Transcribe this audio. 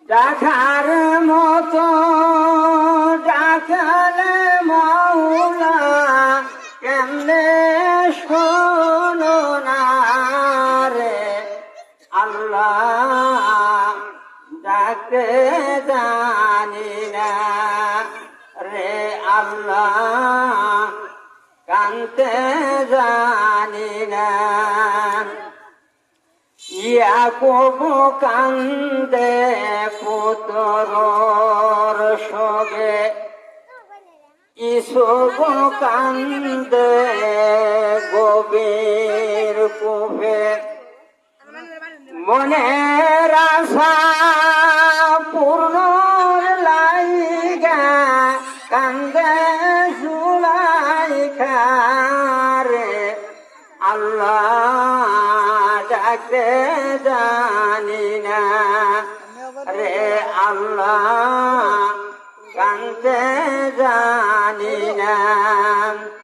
ডাকার মতো ডাকালে মাওলা কেমনে শোনো না রে আল্লাহ, ডাকতে জানি না রে আল্লাহ, কানতে জানি না। ইয়াকুব কান্দে পুত্রর সঙ্গে, ইসুফ কান্দে গভীর কূপে। মনের আশা পূর্ণ লাইগা কান্দে জুলাইখা রে আল্লাহ, ডাকতে জানি না রে আল্লাহ, কানতে জানি না।